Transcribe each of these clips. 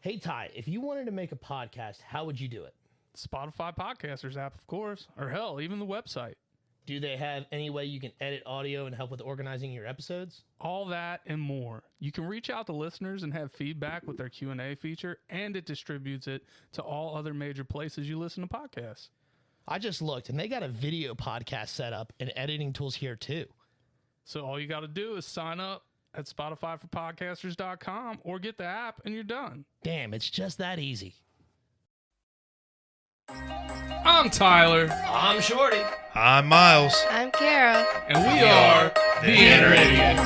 Hey, Ty, if you wanted to make a podcast, how would you do it? Spotify Podcasters app, of course. Or hell, even the website. Do they have any way you can edit audio and help with organizing your episodes? All that and more. You can reach out to listeners and have feedback with their Q&A feature, and it distributes it to all other major places you listen to podcasts. I just looked, and they got a video podcast set up and editing tools here, too. So all you got to do is sign up at SpotifyForPodcasters.com or get the app, and you're done. Damn, it's just that easy. I'm Tyler. I'm Shorty. I'm Miles. I'm Kara. And we are the Inner Idiot.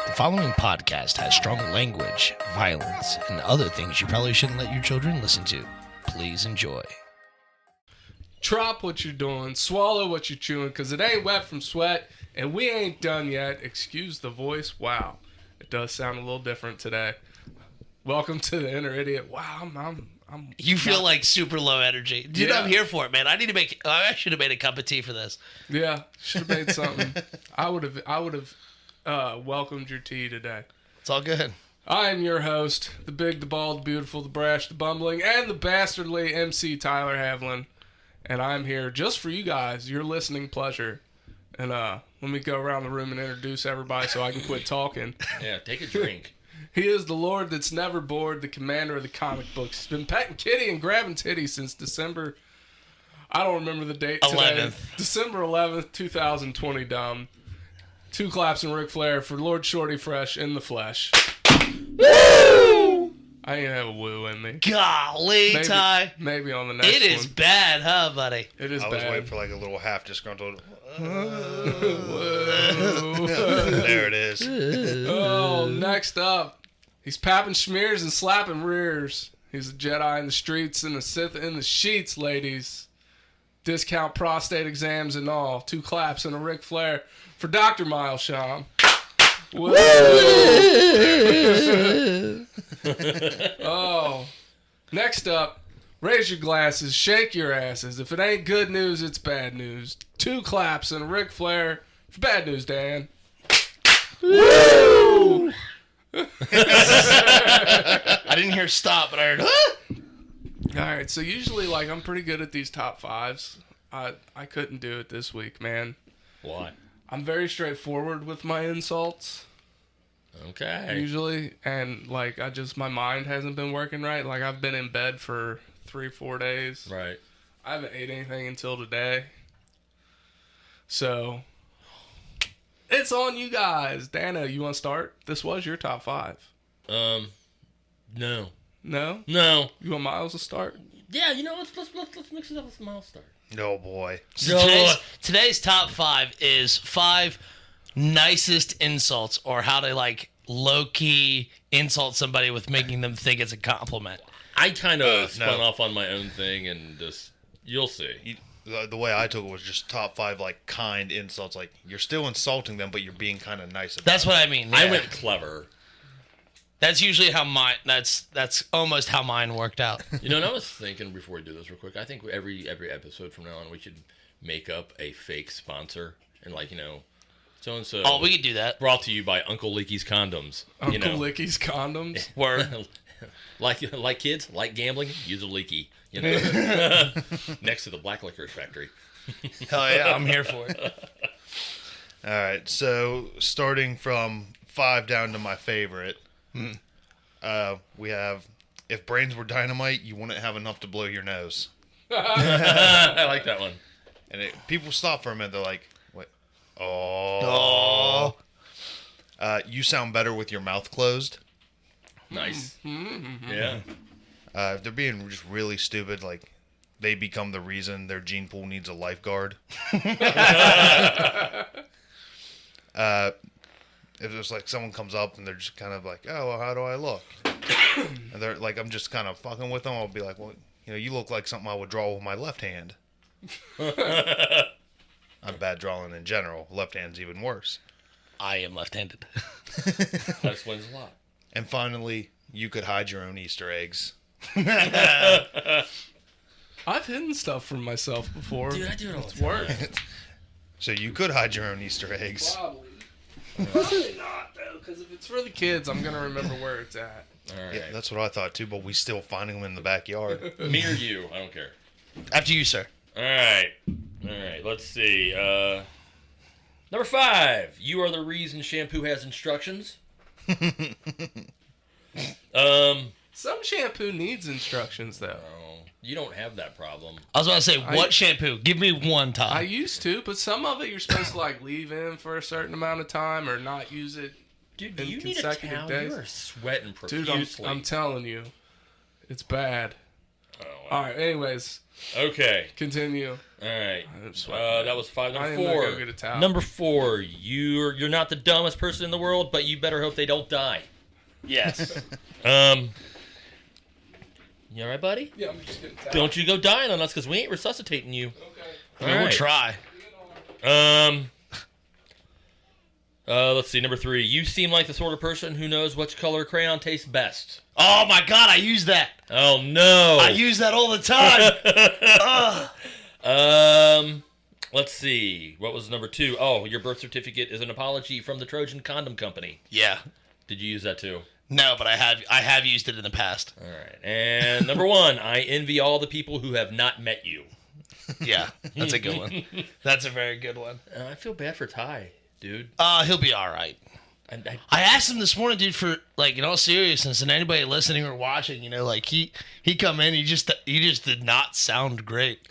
The following podcast has strong language, violence, and other things you probably shouldn't let your children listen to. Please enjoy. Drop what you're doing, swallow what you're chewing, because it ain't wet from sweat, and we ain't done yet. Excuse the voice. Wow, it does sound a little different today. Welcome to the Inner Idiot. Wow, You feel like super low energy. Dude, Yeah. I'm here for it, man. I should have made a cup of tea for this. Yeah, should have made something. I would have welcomed your tea today. It's all good. I am your host, the big, the bald, the beautiful, the brash, the bumbling, and the bastardly MC Tyler Havlin. And I'm here just for you guys, your listening pleasure. And let me go around the room and introduce everybody so I can quit talking. Yeah, take a drink. He is the Lord that's never bored, the commander of the comic books. He's been petting kitty and grabbing titty since December. I don't remember the date today. 11th. December 11th, 2020, dumb. Two claps and Ric Flair for Lord Shorty Fresh in the flesh. Woo! I ain't have a woo in me. Golly, Maybe, Ty. maybe on the next It is one. bad, huh, buddy? It is I was bad. waiting for like a little half disgruntled. Whoa. There it is. Oh, next up. He's papping schmears and slapping rears. He's a Jedi in the streets and a Sith in the sheets, ladies. Discount prostate exams and all. Two claps and a Ric Flair for Dr. Miles Sham. Oh. Next up, raise your glasses, shake your asses. If it ain't good news, it's bad news. Two claps and a Ric Flair for Bad News Dan. Woo! I didn't hear stop, but I heard, huh? All right, so usually, like, I'm pretty good at these top fives. I couldn't do it this week, man. Why? I'm very straightforward with my insults, Okay. usually, and, like, my mind hasn't been working right. Like, I've been in bed for 3-4 days. Right. I haven't ate anything until today. So, it's on you guys. Dana, you want to start? This was your top five. No. No? No. You want Miles to start? Yeah, you know, let's mix it up with Miles start. Oh boy. So today's top five is 5 nicest insults, or how to, like, low-key insult somebody with making them think it's a compliment. I kind of spun no. off on my own thing, and just, you'll see. The way I took it was just top 5 like kind insults. Like you're still insulting them, but you're being kind of nice about That's it. what I mean. I yeah. went clever. That's usually how that's almost how mine worked out. You know, and I was thinking before we do this real quick, I think every episode from now on, we should make up a fake sponsor. And, like, you know, so-and-so. Oh, we could do that. Brought to you by Uncle Licky's Condoms. Uncle you know. Licky's condoms? Word. like kids, like gambling, use a leaky. You know, next to the black licorice factory. Hell yeah, I'm here for it. All right, so starting from 5 down to my favorite, we have, if brains were dynamite, you wouldn't have enough to blow your nose. I like that one. And people stop for a minute. They're like, "What? Oh, you sound better with your mouth closed." Nice. Yeah. If they're being just really stupid, like they become the reason their gene pool needs a lifeguard. if it's like someone comes up and they're just kind of like, oh, well, how do I look? And they're like, I'm just kind of fucking with them. I'll be like, well, you look like something I would draw with my left hand. I'm bad drawing in general. Left hand's even worse. I am left-handed. That explains a lot. And finally, you could hide your own Easter eggs. I've hidden stuff from myself before. Dude, I do it all the It's time. worked. So you could hide your own Easter eggs. Probably. Probably not, though, because if it's for the kids, I'm going to remember where it's at. All right. Yeah, that's what I thought too, but we still finding them in the backyard. Me or you? I don't care. After you, sir. All right. Let's see. Number 5. You are the reason shampoo has instructions. Some shampoo needs instructions, though. Oh, you don't have that problem. I was about to say, what shampoo? Give me one, Todd. I used to, but some of it you're supposed to like leave in for a certain amount of time or not use it. Dude, in you need a consecutive towel. days. You are sweating Dude, profusely. I'm telling you, it's bad. Oh, All right, anyways, okay. continue. All right. I'm sweating. That was 5. I Number am 4. gonna go get a towel. Number 4. You're not the dumbest person in the world, but you better hope they don't die. Yes. You all right, buddy? Yeah, I'm just getting a towel. Don't you go dying on us, because we ain't resuscitating you. Okay. We'll right. try. Let's see. Number 3. You seem like the sort of person who knows which color crayon tastes best. Oh, my God, I use that. Oh no. I use that all the time. Let's see. What was number 2? Oh, your birth certificate is an apology from the Trojan Condom Company. Yeah. Did you use that too? No, but I have used it in the past. All right. And number 1, I envy all the people who have not met you. Yeah, that's a good one. That's a very good one. I feel bad for Ty, dude. He'll be all right. I I asked him this morning, dude, for like in all seriousness, and anybody listening or watching, like he come in, he just did not sound great.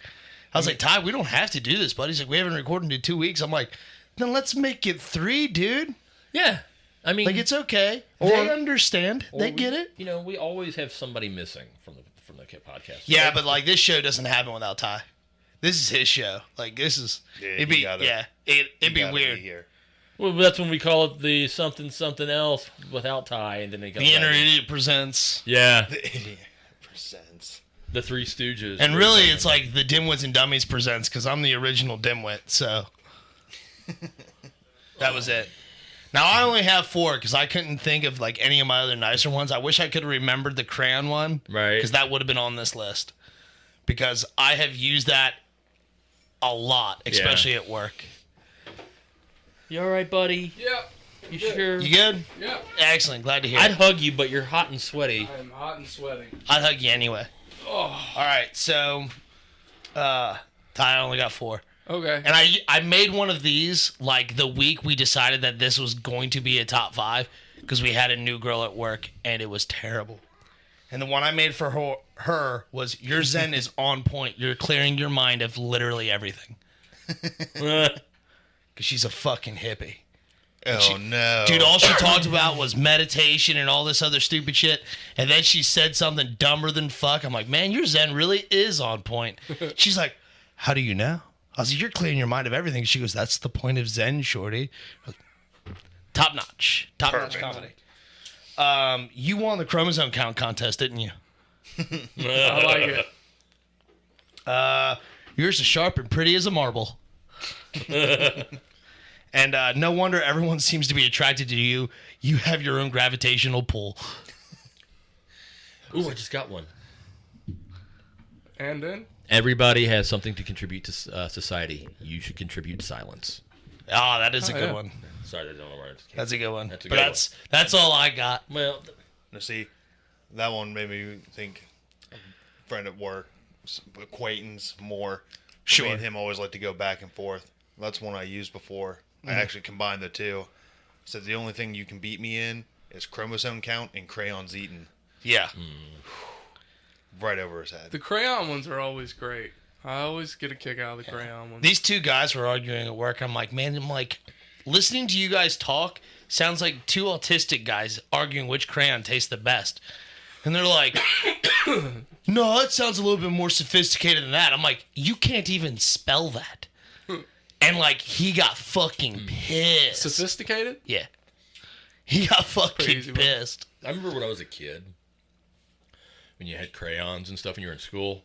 I was like, Ty, we don't have to do this, buddy. He's like, we haven't recorded in 2 weeks. I'm like, then let's make it 3, dude. yeah. I mean, Like it's okay. They understand. They get it. We always have somebody missing from the podcast. Yeah, but like this show doesn't happen without Ty. This is his show. Like this is it'd be it'd be weird. Here. Well, that's when we call it the something else without Ty, and then they come The Inner back. Idiot presents. Yeah, The idiot presents. the Three Stooges. And really, it's like the Dimwits and Dummies presents because I'm the original Dimwit. So that was it. Now I only have 4 because I couldn't think of like any of my other nicer ones. I wish I could have remembered the crayon one, Right. Because that would have been on this list. Because I have used that a lot, especially at work. You all right, buddy? Yeah. You sure? You good? Yeah. Excellent. Glad to hear. I'd it. hug you, but you're hot and sweaty. I am hot and sweating. I'd hug you anyway. Oh. All right, so Ty only got 4. Okay. And I made one of these like the week we decided that this was going to be a top 5 because we had a new girl at work and it was terrible. And the one I made for her was your Zen is on point. You're clearing your mind of literally everything. Because she's a fucking hippie. Oh no, Dude, all she talked about was meditation and all this other stupid shit. And then she said something dumber than fuck. I'm like, man, your Zen really is on point. She's like, how do you know? I was like, you're clearing your mind of everything. She goes, that's the point of Zen, shorty. Top notch. Top notch Perfect. comedy. You won the chromosome count contest, didn't you? I like it. Yours is sharp and pretty as a marble. And no wonder everyone seems to be attracted to you. You have your own gravitational pull. Ooh, I just got one. And then? Everybody has something to contribute to society. You should contribute silence. Oh, that is a good yeah. one. Sorry, I don't know where it's. That's a good one. That's a but good that's all I got. Well, Now see, that one made me think. Friend at work, acquaintance more. Sure. Me and him always like to go back and forth. That's one I used before. I actually combined the two. Said the only thing you can beat me in is chromosome count and crayons eaten. Yeah. Right over his head. The crayon ones are always great. I always get a kick out of the crayon ones. These 2 guys were arguing at work. I'm like, listening to you guys talk sounds like 2 autistic guys arguing which crayon tastes the best. And they're like, no, it sounds a little bit more sophisticated than that. I'm like, you can't even spell that. And like, he got fucking pissed. Sophisticated? Yeah. He got fucking Crazy, man. pissed. I remember when I was a kid, when you had crayons and stuff and you were in school,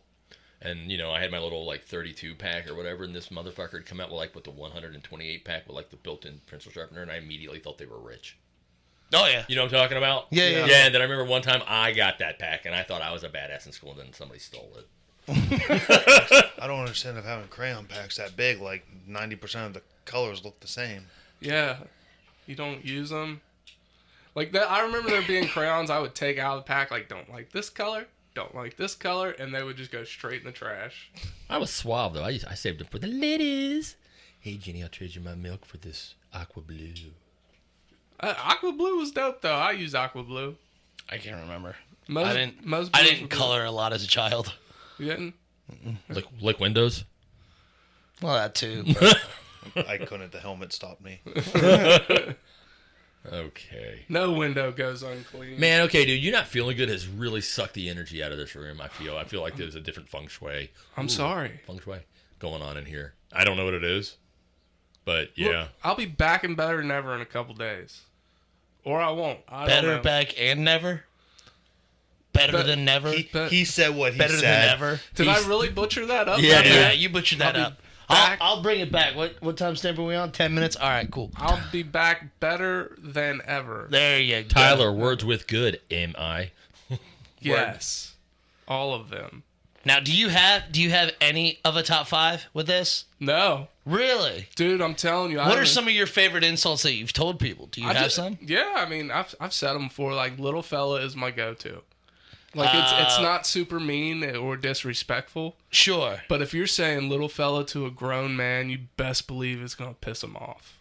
and, you know, I had my little, like, 32 pack or whatever, and this motherfucker had come out with the 128 pack with, like, the built-in pencil sharpener, and I immediately thought they were rich. Oh, yeah. You know what I'm talking about? Yeah. Yeah, and then I remember one time I got that pack, and I thought I was a badass in school, and then somebody stole it. I don't understand of having crayon packs that big. Like 90% of the colors look the same. Yeah. You don't use them. Like that. I remember there being crayons I would take out of the pack, like, don't like this color, don't like this color, and they would just go straight in the trash. I was suave, though. I saved them for the ladies. Hey, Jenny, I'll trade you my milk for this aqua blue. Aqua blue was dope, though. I used aqua blue. I can't remember. Most I blues didn't were blue. color a lot as a child. You didn't? Like Windows? Well, that too. But I couldn't. The helmet stopped me. Okay. No window goes unclean. Man, okay, dude, you not feeling good has really sucked the energy out of this room, I feel. I feel like there's a different feng shui. I'm sorry. Feng shui going on in here. I don't know what it is, but yeah. Look, I'll be back and better than ever in a couple days. Or I won't. I don't better know. back and never? Better than never? He said what he Better said. than ever? Did I really butcher that up? Yeah, dude. Yeah, you butchered that I'll be up. back. I'll bring it back. What time stamp are we on? 10 minutes? All right, cool. I'll be back better than ever. There you go. Tyler, words with good, am I? Yes. All of them. Now, do you have any of a top 5 with this? No. Really? Dude, I'm telling you. What are some of your favorite insults that you've told people? Do you have some? Yeah, I mean, I've said them before. Like, little fella is my go-to. Like, it's not super mean or disrespectful. Sure. But if you're saying little fella to a grown man, you best believe it's going to piss him off.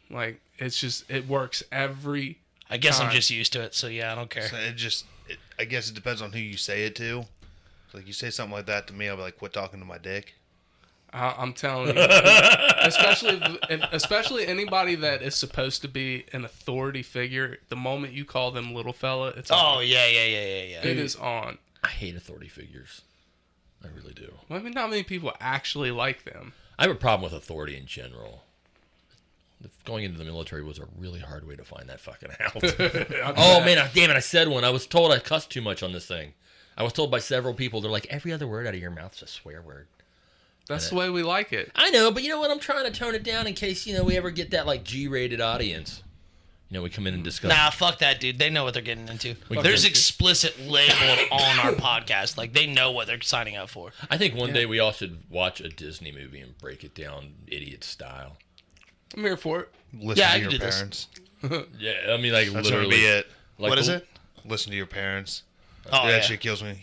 Like, it works every I guess I'm time. just used to it, so yeah, I don't care. So I guess it depends on who you say it to. Like you say something like that to me, I'll be like, "Quit talking to my dick." I'm telling you, especially anybody that is supposed to be an authority figure. The moment you call them little fella, it's Oh, on. yeah. It is on. I hate authority figures. I really do. Well, I mean, not many people actually like them. I have a problem with authority in general. Going into the military was a really hard way to find that fucking out. Oh, man, damn it, I said one. I was told I cussed too much on this thing. I was told by several people, they're like, every other word out of your mouth is a swear word. That's the way we like it. I know, but you know what? I'm trying to tone it down in case, we ever get that, like, G-rated audience. We come in and discuss. Nah, fuck that, dude. They know what they're getting into. Fuck There's that. explicit labeled on our podcast. Like, they know what they're signing up for. I think one day we all should watch a Disney movie and break it down idiot style. I'm here for it. Listen Yeah, I to can your do this. parents. Yeah, I mean, like, That's literally. gonna be it. Like, What is it? Listen to your parents. Oh, That yeah. shit kills me.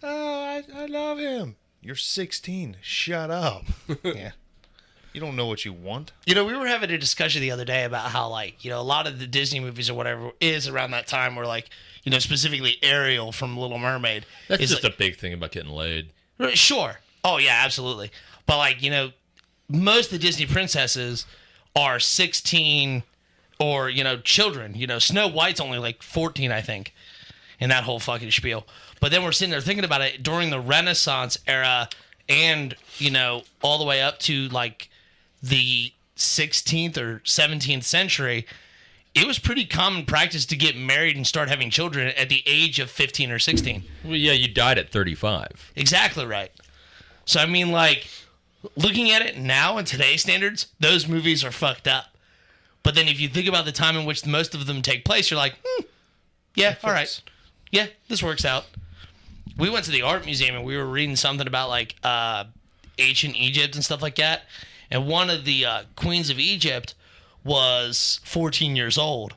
Oh, I love him. You're 16. Shut up. Yeah. You don't know what you want. We were having a discussion the other day about how, like, a lot of the Disney movies or whatever is around that time where, like, specifically Ariel from Little Mermaid. That's is just like, a big thing about getting laid. Sure. Oh, yeah, absolutely. But, like, most of the Disney princesses are 16 or, children. Snow White's only, like, 14, I think, in that whole fucking spiel. But then we're sitting there thinking about it during the Renaissance era and, all the way up to, like, the 16th or 17th century, it was pretty common practice to get married and start having children at the age of 15 or 16. Well, yeah, you died at 35. Exactly right. So, I mean, like, looking at it now in today's standards, those movies are fucked up. But then if you think about the time in which most of them take place, you're like, yeah, all right. Yeah, this works out. We went to the art museum and we were reading something about, like, ancient Egypt and stuff like that. And one of the queens of Egypt was 14 years old.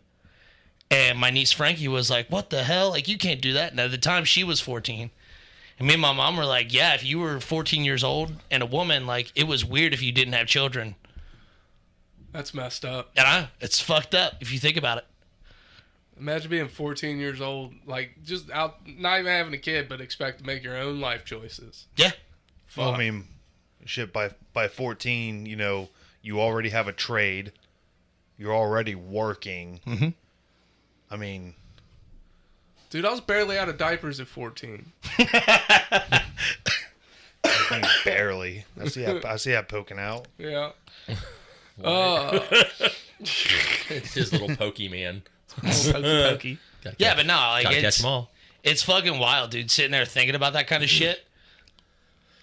And my niece Frankie was like, what the hell? Like, you can't do that. And at the time, she was 14. And me and my mom were like, yeah, if you were 14 years old and a woman, like, it was weird if you didn't have children. That's messed up. And it's fucked up if you think about it. Imagine being 14 years old, like, just out, not even having a kid, but expect to make your own life choices. Yeah. Well, I mean, shit, by 14, you already have a trade. You're already working. Mm-hmm. I mean... Dude, I was barely out of diapers at 14. I mean, barely. I see that poking out. Yeah. It's his little Pokemon. Pokey. Yeah, but no, like Gotta catch it's them all. it's fucking wild, dude. Sitting there thinking about that kind of shit.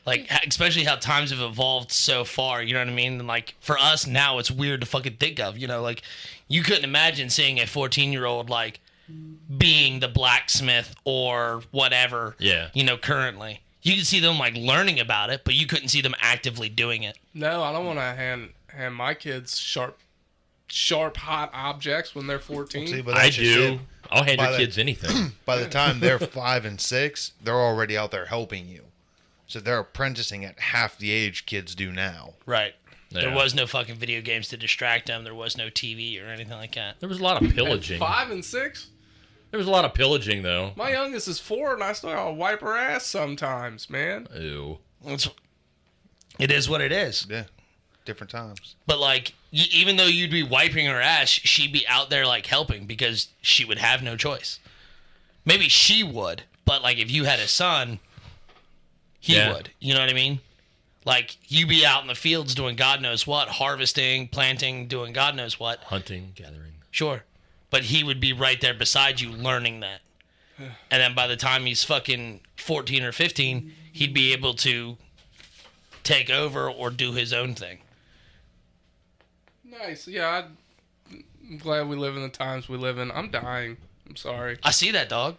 Like, especially how times have evolved so far, you know what I mean? And, like, for us now, it's weird to fucking think of, you know? Like, you couldn't imagine seeing a 14-year-old, like, being the blacksmith or whatever, Yeah. you know, currently. You could see them, like, learning about it, but you couldn't see them actively doing it. No, I don't want to hand my kids sharp, hot objects when they're 14. See, but I that's just do. it. I'll hand By your the- kids anything. By the time they're 5 and 6, they're already out there helping you. So they're apprenticing at half the age kids do now. Right. There Yeah. was no fucking video games to distract them. There was no TV or anything like that. There was a lot of pillaging. 5 and 6? There was a lot of pillaging, though. My youngest is 4, and I still gotta wipe her ass sometimes, man. Ew. It is what it is. Yeah, different times. But, like, even though you'd be wiping her ass, she'd be out there, like, helping because she would have no choice. Maybe she would, but, like, if you had a son, he Yeah. would. You know what I mean? Like, you be out in the fields doing God knows what, harvesting, planting, doing God knows what. Hunting, gathering. Sure. But he would be right there beside you learning that. And then by the time he's fucking 14 or 15, he'd be able to take over or do his own thing. Nice. Yeah, I'm glad we live in the times we live in. I'm dying. I'm sorry. I see that, dog.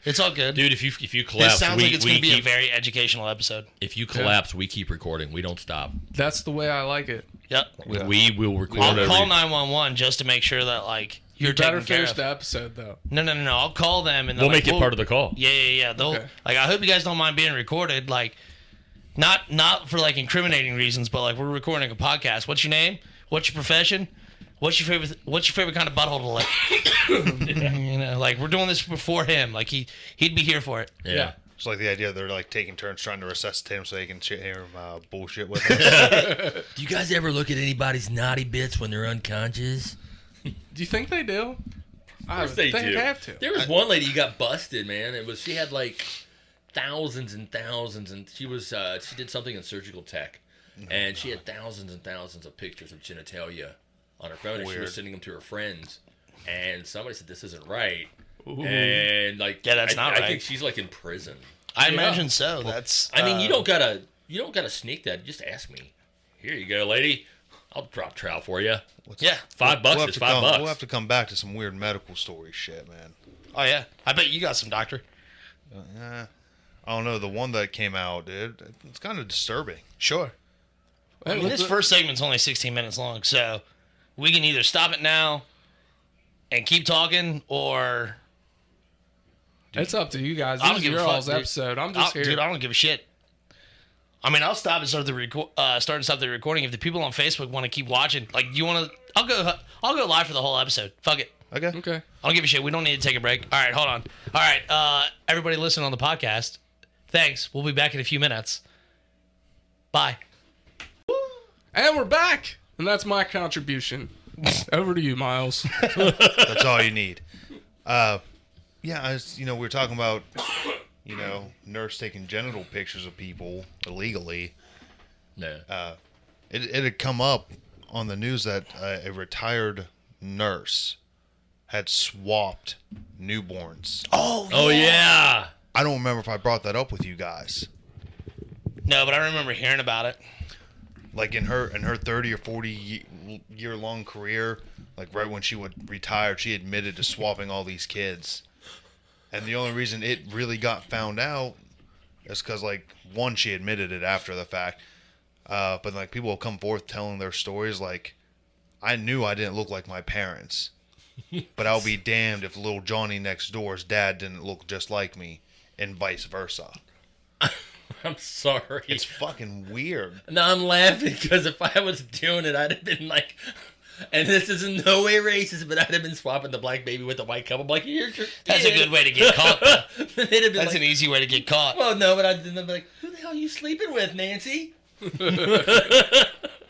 It's all good. Dude, if you this collapse, sounds like it's going to be a keep, very educational episode. if you collapse, we keep recording. We don't stop. That's the way I like it. Yep. Yeah. We will record I'll every... call 911 just to make sure that, like, you're You better taken care finish of. the episode, though. No. I'll call them and We'll like, make it part of the call. Yeah. They'll Okay. like. I hope you guys don't mind being recorded. Like, not for like incriminating reasons, but like we're recording a podcast. What's your name? What's your profession? What's your favorite kind of butthole to lick? You know, like we're doing this before him. Like he'd be here for it. Yeah. It's like the idea they're like taking turns trying to resuscitate him so they can hear him bullshit with us. Do you guys ever look at anybody's naughty bits when they're unconscious? Do you think they do? I Of course they think do. have to. There was one lady who got busted, man. She had like thousands and thousands, and she did something in surgical tech, and she had thousands and thousands of pictures of genitalia on her phone, and she Weird. was sending them to her friends. And somebody said this isn't right, and like Yeah, that's not I right. think she's like in prison. I imagine so. That's. I mean, you don't gotta sneak that. Just ask me. Here you go, lady. I'll drop trout for you. Yeah. $5 We'll have is to $5. We'll have to come back to some weird medical story shit, man. Oh yeah. I bet you got some, doctor. I don't know. The one that came out, dude, it's kind of disturbing. Sure. I mean, this first segment's only 16 minutes long, so we can either stop it now and keep talking, or It's up to you guys. I don't This is give a your fuck, all's dude. episode. I'm just here. Dude, I don't give a shit. I mean, I'll stop and start and stop the recording if the people on Facebook want to keep watching. Like, you want to? I'll go live for the whole episode. Fuck it. Okay. Okay. I don't give a shit. We don't need to take a break. All right, hold on. All right, everybody listening on the podcast, thanks. We'll be back in a few minutes. Bye. And we're back. And that's my contribution. Over to you, Miles. That's all you need. Yeah, we were talking about, nurse taking genital pictures of people illegally. No. It had come up on the news that a retired nurse had swapped newborns. Oh yeah. I don't remember if I brought that up with you guys. No, but I remember hearing about it. Like in her 30 or 40 year long career, like right when she would retire, she admitted to swapping all these kids. And the only reason it really got found out is because, like, one, she admitted it after the fact. But, like, people will come forth telling their stories, like, I knew I didn't look like my parents. But I'll be damned if little Johnny next door's dad didn't look just like me, and vice versa. I'm sorry. It's fucking weird. No, I'm laughing because if I was doing it, I'd have been like, and this is in no way racist, but I'd have been swapping the black baby with the white couple. I'm like, here's your That's a good way to get caught, though. They'd have been That's like, an easy way to get caught. well, no, but I'd be like, who the hell are you sleeping with, Nancy?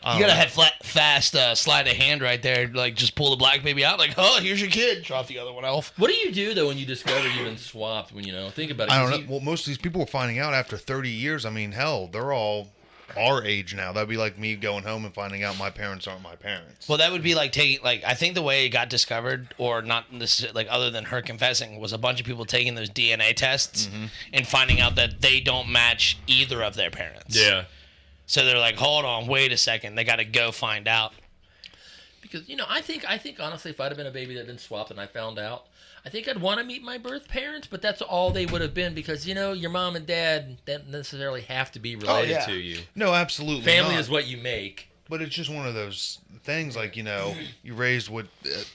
You gotta have fast sleight of hand right there. Like, just pull the black baby out. Like, oh, here's your kid. Drop the other one off. What do you do though when you discover you've been swapped? When think about it. I 'cause don't know. Well, most of these people are finding out after 30 years. I mean, hell, they're all our age now. That'd be like me going home and finding out my parents aren't my parents. Well, that would be like taking, like, I think the way it got discovered, or not this, like, other than her confessing, was a bunch of people taking those DNA tests and finding out that they don't match either of their parents. Yeah. So they're like, hold on, wait a second, they got to go find out. Because, I think honestly, if I'd have been a baby that had been swapped and I found out, I think I'd want to meet my birth parents, but that's all they would have been because, your mom and dad don't necessarily have to be related to you. No, absolutely Family not. is what you make. But it's just one of those things, like, you raised with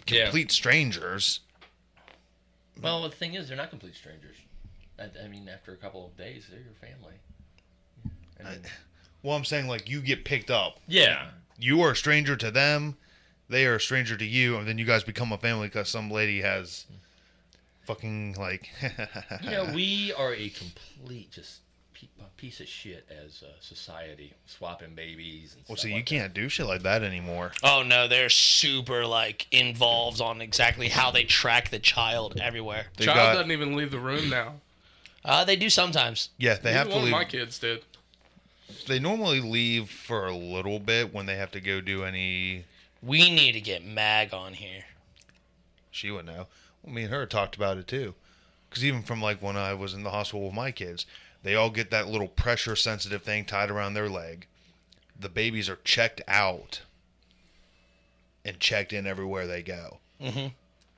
complete strangers. Well, the thing is, they're not complete strangers. I mean, after a couple of days, they're your family. Well, I'm saying, like, you get picked up. Yeah. You are a stranger to them. They are a stranger to you. And then you guys become a family because some lady has fucking, like... we are a complete just piece of shit as a society, swapping babies and stuff. See, like you can't do shit like that anymore. Oh, no, they're super, like, involved on exactly how they track the child everywhere. Child doesn't even leave the room now. They do sometimes. Yeah, they have to One leave. of my kids did. They normally leave for a little bit when they have to go do any... We need to get Mag on here. She would know. Well, me and her talked about it too. Because even from like when I was in the hospital with my kids, they all get that little pressure sensitive thing tied around their leg. The babies are checked out and checked in everywhere they go. Mm-hmm.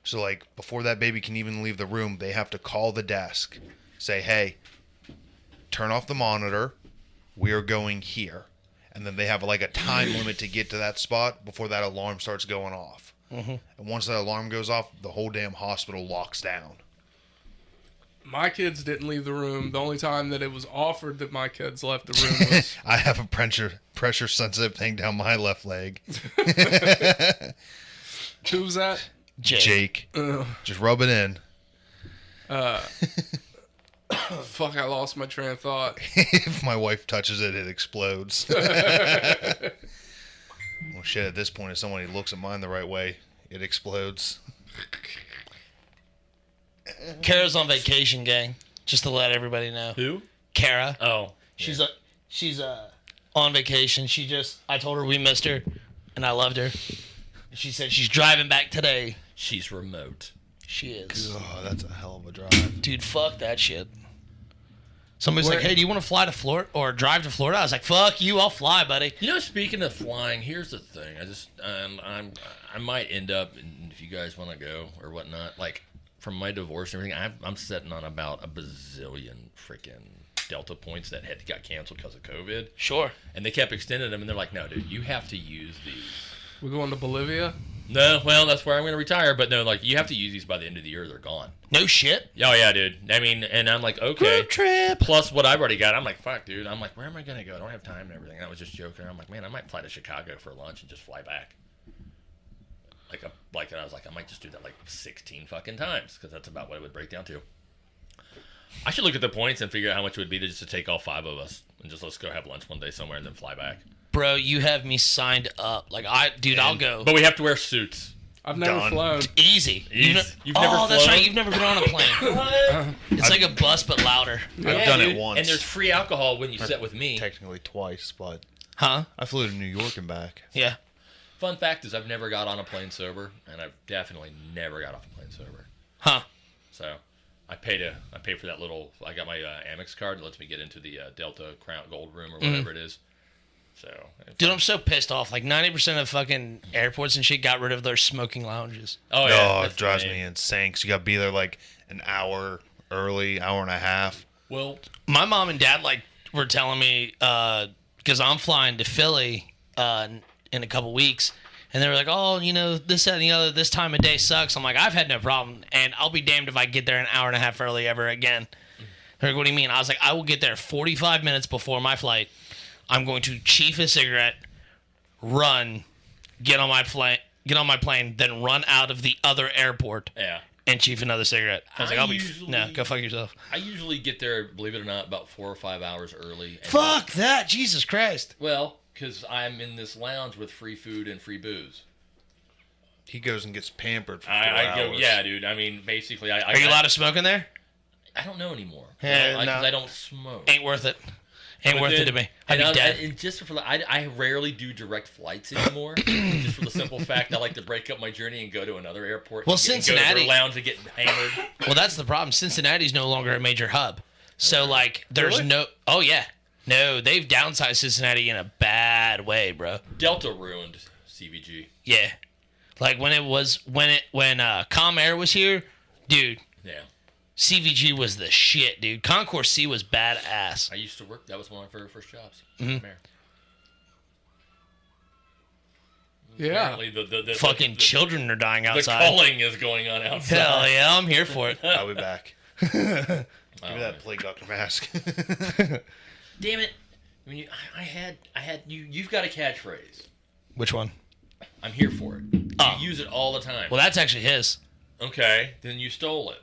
So like before that baby can even leave the room, they have to call the desk, say, hey, turn off the monitor. We are going here. And then they have like a time limit to get to that spot before that alarm starts going off. Mm-hmm. And once that alarm goes off, the whole damn hospital locks down. My kids didn't leave the room. The only time that it was offered that my kids left the room was... I have a pressure sensitive thing down my left leg. Who was that? Jake. Just rub it in. Fuck, I lost my train of thought. If my wife touches it, it explodes. Well, shit, at this point, if somebody looks at mine the right way, it explodes. Kara's on vacation, gang. Just to let everybody know. Who? Kara. Oh. She's on vacation. I told her we missed her, and I loved her. She said she's driving back today. She's remote. She is. Oh, that's a hell of a drive. Dude, fuck that shit. Somebody's like, hey, do you want to fly to Florida or drive to Florida? I was like, fuck you, I'll fly, buddy. Speaking of flying, here's the thing. I might end up, if you guys want to go or whatnot, like from my divorce and everything, I'm sitting on about a bazillion freaking Delta points that got canceled because of COVID. Sure. And they kept extending them, and they're like, no, dude, you have to use these. We're going to Bolivia? No, well, that's where I'm going to retire. But no, like, you have to use these by the end of the year. They're gone. No shit. Oh, yeah, dude. I mean, and I'm like, okay. Group trip. Plus what I've already got. I'm like, fuck, dude. I'm like, where am I going to go? I don't have time and everything. And I was just joking. I'm like, man, I might fly to Chicago for lunch and just fly back. And I was like, I might just do that like 16 fucking times because that's about what it would break down to. I should look at the points and figure out how much it would be to take all 5 of us and just let's go have lunch one day somewhere and then fly back. Bro, you have me signed up. Like, I'll go. But we have to wear suits. I've never flown. Easy. You've never Oh, that's flown? right. You've never been on a plane. It's like a bus, but louder. I've done it once. And there's free alcohol when you sit with me. Technically twice, but Huh? I flew to New York and back. Yeah. Fun fact is I've never got on a plane sober, and I've definitely never got off a plane sober. Huh. So I paid for that little. I got my Amex card that lets me get into the Delta Crown Gold Room or whatever it is. So, Dude, I'm so pissed off. Like 90% of fucking airports and shit got rid of their smoking lounges. oh yeah, It drives me insane. 'Cause you got to be there like an hour early, hour and a half. Well, My mom and dad were telling me because I'm flying to Philly in a couple weeks, and they were like, "Oh, this, that, and the other. This time of day sucks." I'm like, "I've had no problem, and I'll be damned if I get there an hour and a half early ever again." They're like, "What do you mean?" I was like, "I will get there 45 minutes before my flight. I'm going to chief a cigarette, run, get on my plane, then run out of the other airport." yeah. And chief another cigarette. I was like, usually- go fuck yourself. I usually get there, believe it or not, about 4 or 5 hours early. And Fuck that, Jesus Christ. Well, because I'm in this lounge with free food and free booze. He goes and gets pampered for 4 I go, hours. yeah, dude. I mean, basically, Are you allowed to smoke in there? I don't know anymore. Yeah, Because no. I don't smoke. Ain't worth it. Ain't worth it to me. I'd be dead. And just for I rarely do direct flights anymore. Just for the simple fact I like to break up my journey and go to another airport. Well, and Cincinnati go to their lounge and get hammered. Well, that's the problem. Cincinnati's no longer a major hub, so like there's Really? no. Oh yeah, no, they've downsized Cincinnati in a bad way, bro. Delta ruined CVG. Yeah, like when Comair was here, dude. Yeah. CVG was the shit, dude. Concourse C was badass. I used to work. That was one of my very first jobs. Mhm. Yeah. Apparently the Fucking children are dying The outside. calling is going on outside. Hell yeah, I'm here for it. I'll be back. Give me Oh, that plague doctor mask. Damn it! I mean, I had you. You've got a catchphrase. Which one? I'm here for it. Oh. You use it all the time. Well, that's actually his. Okay, then you stole it.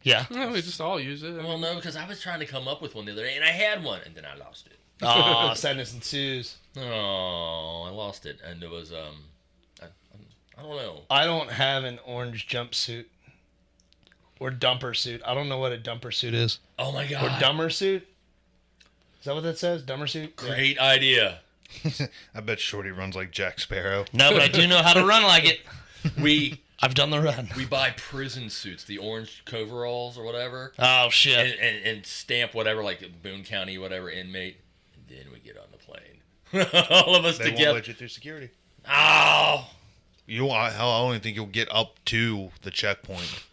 Yeah. Yeah, we just all use it. Well, no, because I was trying to come up with one the other day, and I had one, and then I lost it. Oh, sadness ensues. Oh, I lost it, and it was I don't know. I don't have an orange jumpsuit or dumper suit. I don't know what a dumper suit is. Oh my Or god! dumber suit. Is that what that says? Dumber suit. Great idea. I bet Shorty runs like Jack Sparrow. No, but I do know how to run like it. I've done the run. We buy prison suits, the orange coveralls or whatever, Oh shit. and stamp whatever, like Boone County, whatever inmate. And then we get on the plane, all of us They won't together. let you through security. Oh, I don't think you'll get up to the checkpoint.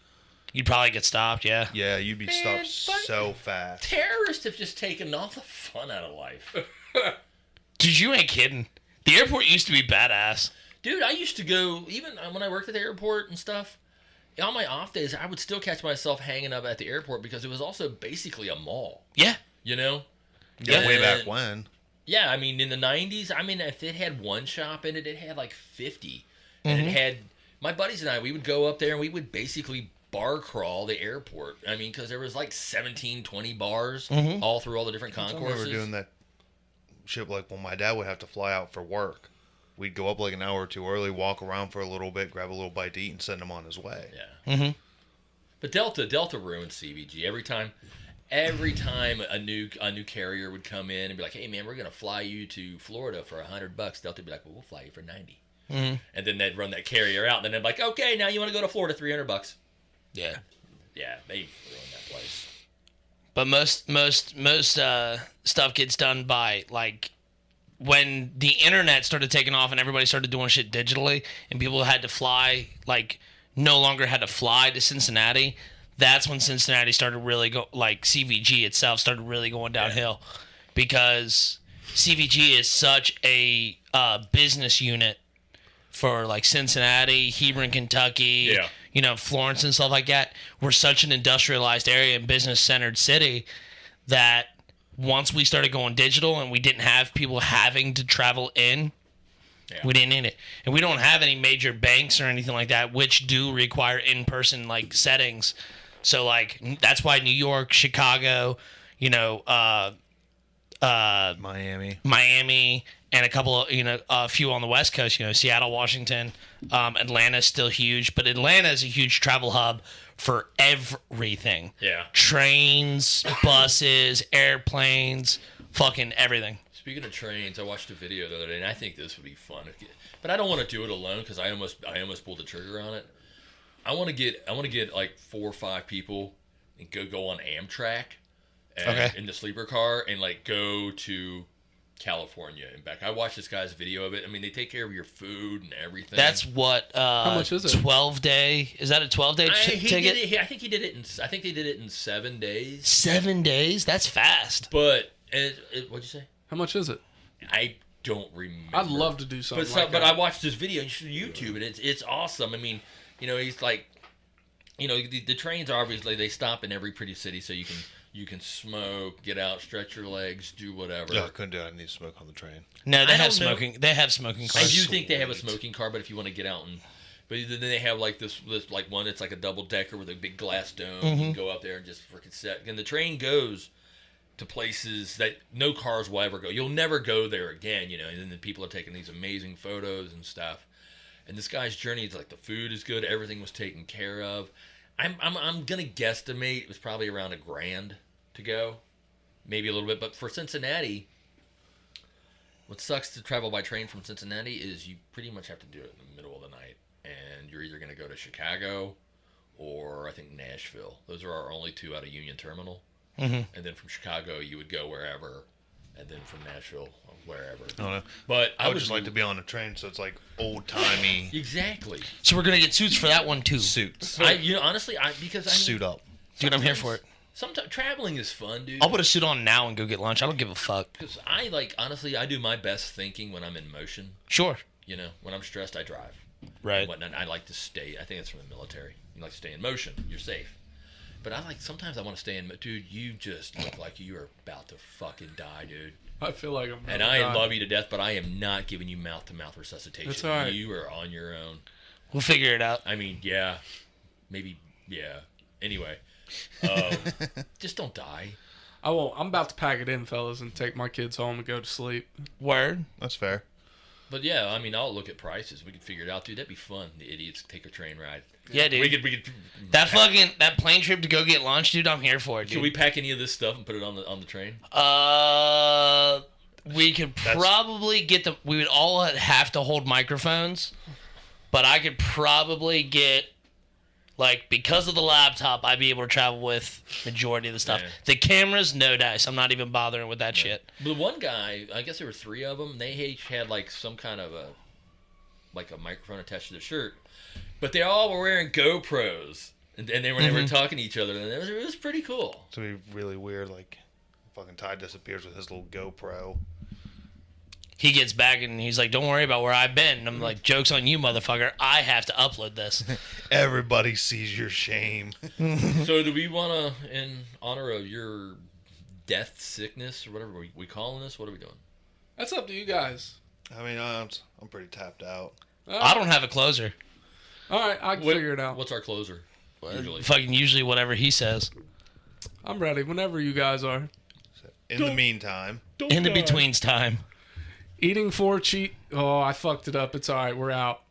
You'd probably get stopped. Yeah. Yeah, you'd be Man, stopped so fast. terrorists have just taken all the fun out of life. Dude, you ain't kidding. The airport used to be badass. Dude, I used to go, even when I worked at the airport and stuff, on my off days, I would still catch myself hanging up at the airport because it was also basically a mall, Yeah. you know? Yeah, way And- back when. Yeah, I mean, in the 90s, I mean, if it had one shop in it, it had like 50. And it had, my buddies and I, we would go up there and we would basically bar crawl the airport. I mean, because there was like 17, 20 bars all through all the different We concourses. were doing that shit like when my dad would have to fly out for work. We'd go up like an hour or two early, walk around for a little bit, grab a little bite to eat, and send him on his way. Yeah. Mm-hmm. But Delta ruined CVG every time. Every time a new carrier would come in and be like, "Hey man, we're gonna fly you to Florida for $100," Delta'd be like, "Well, we'll fly you for 90." Mm-hmm. And then they'd run that carrier out, and then they'd be like, "Okay, now you want to go to Florida, $300." Yeah. Yeah, they ruined that place. But most stuff gets done by like when the internet started taking off and everybody started doing shit digitally and people had to fly, like no longer had to fly to Cincinnati. That's when Cincinnati started really like CVG itself started really going downhill because CVG is such a business unit for like Cincinnati, Hebron, Kentucky, Yeah. you know, Florence and stuff like that. We're such an industrialized area and business centered city that once we started going digital and we didn't have people having to travel in, we didn't need it. And we don't have any major banks or anything like that, which do require in-person like settings. So like that's why New York, Chicago, you know, Miami. and a couple of, you know, a few on the West Coast, you know, Seattle, Washington, Atlanta's still huge, but Atlanta is a huge travel hub for everything. Yeah. Trains, buses, airplanes, fucking everything. Speaking of trains, I watched a video the other day, and I think this would be fun. But I don't want to do it alone because I almost pulled the trigger on it. I want to get like 4 or 5 people and go on Amtrak, and, in the sleeper car, and like go to California and back. I watched this guy's video of it. I mean, they take care of your food and everything. That's what. How much is it? 12-day. Is that a 12-day ticket? I think he did it. I think they did it in 7 days. 7 days? That's fast. But what'd you say? How much is it? I don't remember. I'd love to do something But that. I watched this video on YouTube, and it's awesome. I mean, you know, he's like, you know, the trains obviously they stop in every pretty city, so you can smoke, get out, stretch your legs, do whatever. Yeah, I couldn't do it. I need to smoke on the train. No, I they have don't know. smoking. They have smoking I cars. do think they have a smoking car, but if you want to get out and, but then they have like this like one that's like a double decker with a big glass dome. You can go up there and just freaking set. And the train goes to places that no cars will ever go. You'll never go there again, you know. And then the people are taking these amazing photos and stuff. And this guy's journey is like the food is good, everything was taken care of. I'm gonna guesstimate it was probably around $1,000 to go. maybe a little bit. But for Cincinnati, what sucks to travel by train from Cincinnati is you pretty much have to do it in the middle of the night. And you're either going to go to Chicago or I think Nashville. Those are our only two out of Union Terminal. And then from Chicago, you would go wherever. And then from Nashville, wherever. I don't know. But I would just like to be on a train, so it's like old-timey Exactly. So we're gonna get suits for that one too. suits. Honestly, because I mean, Suit up. Dude, I'm here for it. Sometimes traveling is fun, dude. I'll put a suit on now and go get lunch. I don't give a fuck. Because honestly, I do my best thinking when I'm in motion. Sure. You know, when I'm stressed, I drive. Right. Whatnot. I like to stay. I think it's from the military. You like to stay in motion. You're safe. But sometimes I want to stay in. Dude, you just look like you are about to fucking die, dude. I feel like I'm. And I love you to death, but I am not giving you mouth-to-mouth resuscitation. That's all right. You are on your own. We'll figure it out. I mean, yeah, maybe, yeah. Anyway, just don't die. I won't. I'm about to pack it in, fellas, and take my kids home and go to sleep. Word. That's fair. But yeah, I mean, I'll look at prices. We could figure it out, dude. That'd be fun. The idiots take a train ride. Yeah, dude. We could. That plane trip to go get lunch, dude. I'm here for it, dude. Should we pack any of this stuff and put it on the train? We could probably get the. We would all have to hold microphones, but I could probably get, because of the laptop, I'd be able to travel with majority of the stuff. Yeah. The cameras, no dice. I'm not even bothering with that shit. The one guy, I guess there were three of them. They each had some kind of a microphone attached to their shirt, but they all were wearing GoPros, and they were talking to each other, and it was pretty cool. It's gonna be really weird. Fucking Ty disappears with his little GoPro. He gets back and he's like, "Don't worry about where I've been." And I'm like, "Joke's on you, motherfucker. I have to upload this." Everybody sees your shame. So do we want to, in honor of your death, sickness, or whatever we calling this, what are we doing? That's up to you guys. I mean, I'm pretty tapped out. I don't have a closer. All right, I can figure it out. What's our closer? Usually whatever he says. I'm ready whenever you guys are. In the meantime, In the betweens time. Eating 4 cheat. Oh, I fucked it up. It's all right. We're out.